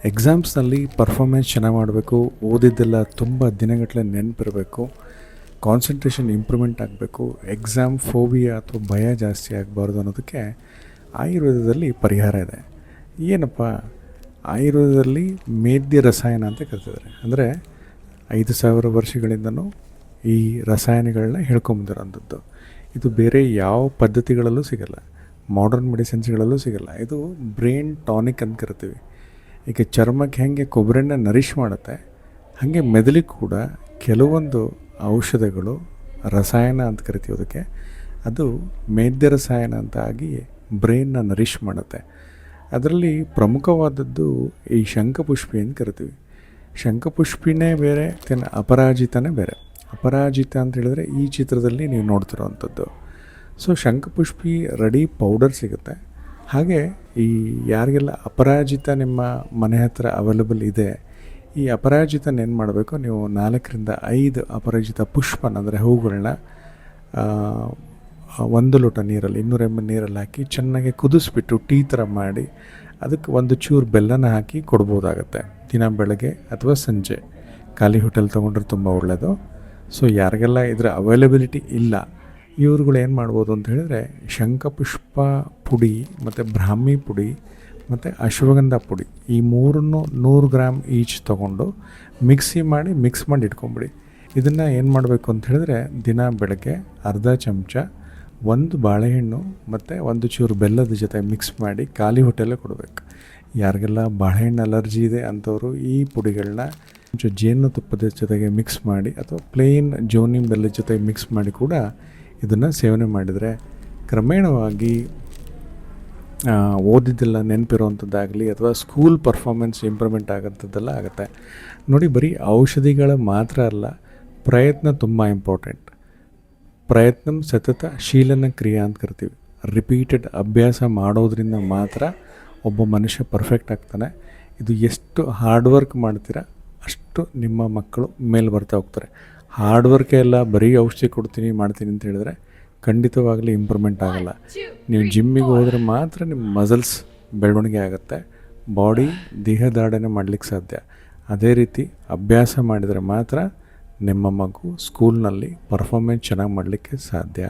ಎಕ್ಸಾಮ್ಸ್ನಲ್ಲಿ performance ಚೆನ್ನಾಗಿ ಮಾಡಬೇಕು, ಓದಿದ್ದೆಲ್ಲ ತುಂಬ ದಿನಗಟ್ಟಲೆ ನೆನಪಿರಬೇಕು, ಕಾನ್ಸಂಟ್ರೇಷನ್ ಇಂಪ್ರೂವ್ಮೆಂಟ್ ಆಗಬೇಕು, ಎಕ್ಸಾಮ್ ಫೋಬಿಯಾ ಅಥವಾ ಭಯ ಜಾಸ್ತಿ ಆಗಬಾರ್ದು ಅನ್ನೋದಕ್ಕೆ ಆಯುರ್ವೇದದಲ್ಲಿ ಪರಿಹಾರ ಇದೆ. ಏನಪ್ಪ ಆಯುರ್ವೇದದಲ್ಲಿ ಮೇದ್ಯ ರಸಾಯನ ಅಂತ ಕರಿತಿದ್ದಾರೆ. ಅಂದರೆ 5,000 ವರ್ಷಗಳಿಂದನೂ ಈ ರಸಾಯನಗಳನ್ನ ಹೇಳ್ಕೊಂಬಂದಿರೋಂಥದ್ದು. ಇದು ಬೇರೆ ಯಾವ ಪದ್ಧತಿಗಳಲ್ಲೂ ಸಿಗಲ್ಲ, ಮಾಡರ್ನ್ ಮೆಡಿಸಿನ್ಸ್ಗಳಲ್ಲೂ ಸಿಗಲ್ಲ. ಇದು ಬ್ರೈನ್ ಟಾನಿಕ್ ಅಂತ ಕರಿತೀವಿ. ಈಗ ಚರ್ಮಕ್ಕೆ ಹೇಗೆ ಕೊಬ್ಬರಿನ ನರಿಷ್ ಮಾಡುತ್ತೆ, ಹಾಗೆ ಮೆದುಳಿಗೆ ಕೂಡ ಕೆಲವೊಂದು ಔಷಧಗಳು ರಸಾಯನ ಅಂತ ಕರಿತೀವಿ ಅದಕ್ಕೆ, ಅದು ಮೇದ್ಯ ರಸಾಯನ ಅಂತ ಆಗಿ ಬ್ರೈನ್ನ ನರಿಷ್ ಮಾಡುತ್ತೆ. ಅದರಲ್ಲಿ ಪ್ರಮುಖವಾದದ್ದು ಈ ಶಂಖಪುಷ್ಪಿ ಅಂತ ಕರಿತೀವಿ. ಶಂಖಪುಷ್ಪಿನೇ ಬೇರೆ, ಅಪರಾಜಿತನೇ ಬೇರೆ. ಅಪರಾಜಿತ ಅಂತ ಹೇಳಿದ್ರೆ ಈ ಚಿತ್ರದಲ್ಲಿ ನೀವು ನೋಡ್ತಿರೋವಂಥದ್ದು. ಸೊ ಶಂಖಪುಷ್ಪಿ ರೆಡಿ ಪೌಡರ್ ಸಿಗುತ್ತೆ. ಹಾಗೆ ಈ ಯಾರಿಗೆಲ್ಲ ಅಪರಾಜಿತ ನಿಮ್ಮ ಮನೆ ಹತ್ರ ಅವೈಲಬಲ್ ಇದೆ, ಈ ಅಪರಾಜಿತನ ಏನು ಮಾಡಬೇಕು, ನೀವು 4ರಿಂದ 5 ಅಪರಾಜಿತ ಪುಷ್ಪನ ಅಂದರೆ ಹೂಗಳನ್ನ 1 ಲೋಟ ನೀರಲ್ಲಿ 200 ml ನೀರಲ್ಲಿ ಹಾಕಿ ಚೆನ್ನಾಗಿ ಕುದಿಸ್ಬಿಟ್ಟು ಟೀ ಥರ ಮಾಡಿ ಅದಕ್ಕೆ 1 ಚೂರು ಬೆಲ್ಲನ ಹಾಕಿ ಕೊಡ್ಬೋದಾಗತ್ತೆ. ದಿನ ಬೆಳಗ್ಗೆ ಅಥವಾ ಸಂಜೆ ಖಾಲಿ ಹೋಟೆಲ್ ತೊಗೊಂಡ್ರೆ ತುಂಬ ಒಳ್ಳೆಯದು. ಸೊ ಯಾರಿಗೆಲ್ಲ ಇದರ ಅವೈಲಬಿಲಿಟಿ ಇಲ್ಲ, ಇವ್ರುಗಳು ಏನು ಮಾಡ್ಬೋದು ಅಂತ ಹೇಳಿದ್ರೆ ಶಂಖಪುಷ್ಪ ಪುಡಿ ಮತ್ತು ಬ್ರಾಹ್ಮಿ ಪುಡಿ ಮತ್ತು ಅಶ್ವಗಂಧ ಪುಡಿ ಈ 3 100 ಗ್ರಾಮ್ ಈಚ್ ತೊಗೊಂಡು ಮಿಕ್ಸ್ ಮಾಡಿ ಇಟ್ಕೊಂಬಿಡಿ. ಇದನ್ನು ಏನು ಮಾಡಬೇಕು ಅಂತ ಹೇಳಿದ್ರೆ ದಿನ ಬೆಳಗ್ಗೆ ಅರ್ಧ ಚಮಚ 1 ಬಾಳೆಹಣ್ಣು ಮತ್ತು 1 ಚೂರು ಬೆಲ್ಲದ ಜೊತೆ ಮಿಕ್ಸ್ ಮಾಡಿ ಖಾಲಿ ಹೊಟ್ಟೆಲ್ಲೇ ಕೊಡಬೇಕು. ಯಾರಿಗೆಲ್ಲ ಬಾಳೆಹಣ್ಣು ಅಲರ್ಜಿ ಇದೆ ಅಂಥವರು ಈ ಪುಡಿಗಳನ್ನ ಜೇನುತುಪ್ಪದ ಜೊತೆಗೆ ಮಿಕ್ಸ್ ಮಾಡಿ ಅಥವಾ ಪ್ಲೇನ್ ಜೋನಿ ಬೆಲ್ಲದ ಜೊತೆ ಮಿಕ್ಸ್ ಮಾಡಿ ಕೂಡ ಇದನ್ನು ಸೇವನೆ ಮಾಡಿದರೆ ಕ್ರಮೇಣವಾಗಿ ಓದಿದ್ದೆಲ್ಲ ನೆನಪಿರೋವಂಥದ್ದಾಗಲಿ ಅಥವಾ ಸ್ಕೂಲ್ ಪರ್ಫಾರ್ಮೆನ್ಸ್ ಇಂಪ್ರೂವ್ಮೆಂಟ್ ಆಗೋಂಥದ್ದೆಲ್ಲ ಆಗುತ್ತೆ. ನೋಡಿ, ಬರೀ ಔಷಧಿಗಳ ಮಾತ್ರ ಅಲ್ಲ, ಪ್ರಯತ್ನ ತುಂಬ ಇಂಪಾರ್ಟೆಂಟ್. ಪ್ರಯತ್ನ ಸತತ ಶೀಲನ ಕ್ರಿಯೆ ಅಂತ ಕರಿತೀವಿ. ರಿಪೀಟೆಡ್ ಅಭ್ಯಾಸ ಮಾಡೋದ್ರಿಂದ ಮಾತ್ರ ಒಬ್ಬ ಮನುಷ್ಯ ಪರ್ಫೆಕ್ಟ್ ಆಗ್ತಾನೆ. ಇದು ಎಷ್ಟು ಹಾರ್ಡ್ ವರ್ಕ್ ಮಾಡ್ತೀರಾ ಅಷ್ಟು ನಿಮ್ಮ ಮಕ್ಕಳು ಮೇಲೆ ಬರ್ತಾ ಹೋಗ್ತಾರೆ. ಹಾರ್ಡ್ ವರ್ಕೇ ಎಲ್ಲ ಬರೀ ಔಷಧಿ ಮಾಡ್ತೀನಿ ಅಂತ ಹೇಳಿದ್ರೆ ಖಂಡಿತವಾಗಲಿ ಇಂಪ್ರೂವ್ಮೆಂಟ್ ಆಗೋಲ್ಲ. ನೀವು ಜಿಮ್ಮಿಗೆ ಹೋದರೆ ಮಾತ್ರ ನಿಮ್ಮ ಮಸಲ್ಸ್ ಬೆಳವಣಿಗೆ ಆಗುತ್ತೆ, ಬಾಡಿ ದೇಹದಾಢ್ಯನೆ ಮಾಡಲಿಕ್ಕೆ ಸಾಧ್ಯ. ಅದೇ ರೀತಿ ಅಭ್ಯಾಸ ಮಾಡಿದರೆ ಮಾತ್ರ ನಿಮ್ಮ ಮಗು ಸ್ಕೂಲ್ನಲ್ಲಿ ಪರ್ಫಾರ್ಮೆನ್ಸ್ ಚೆನ್ನಾಗಿ ಮಾಡಲಿಕ್ಕೆ ಸಾಧ್ಯ.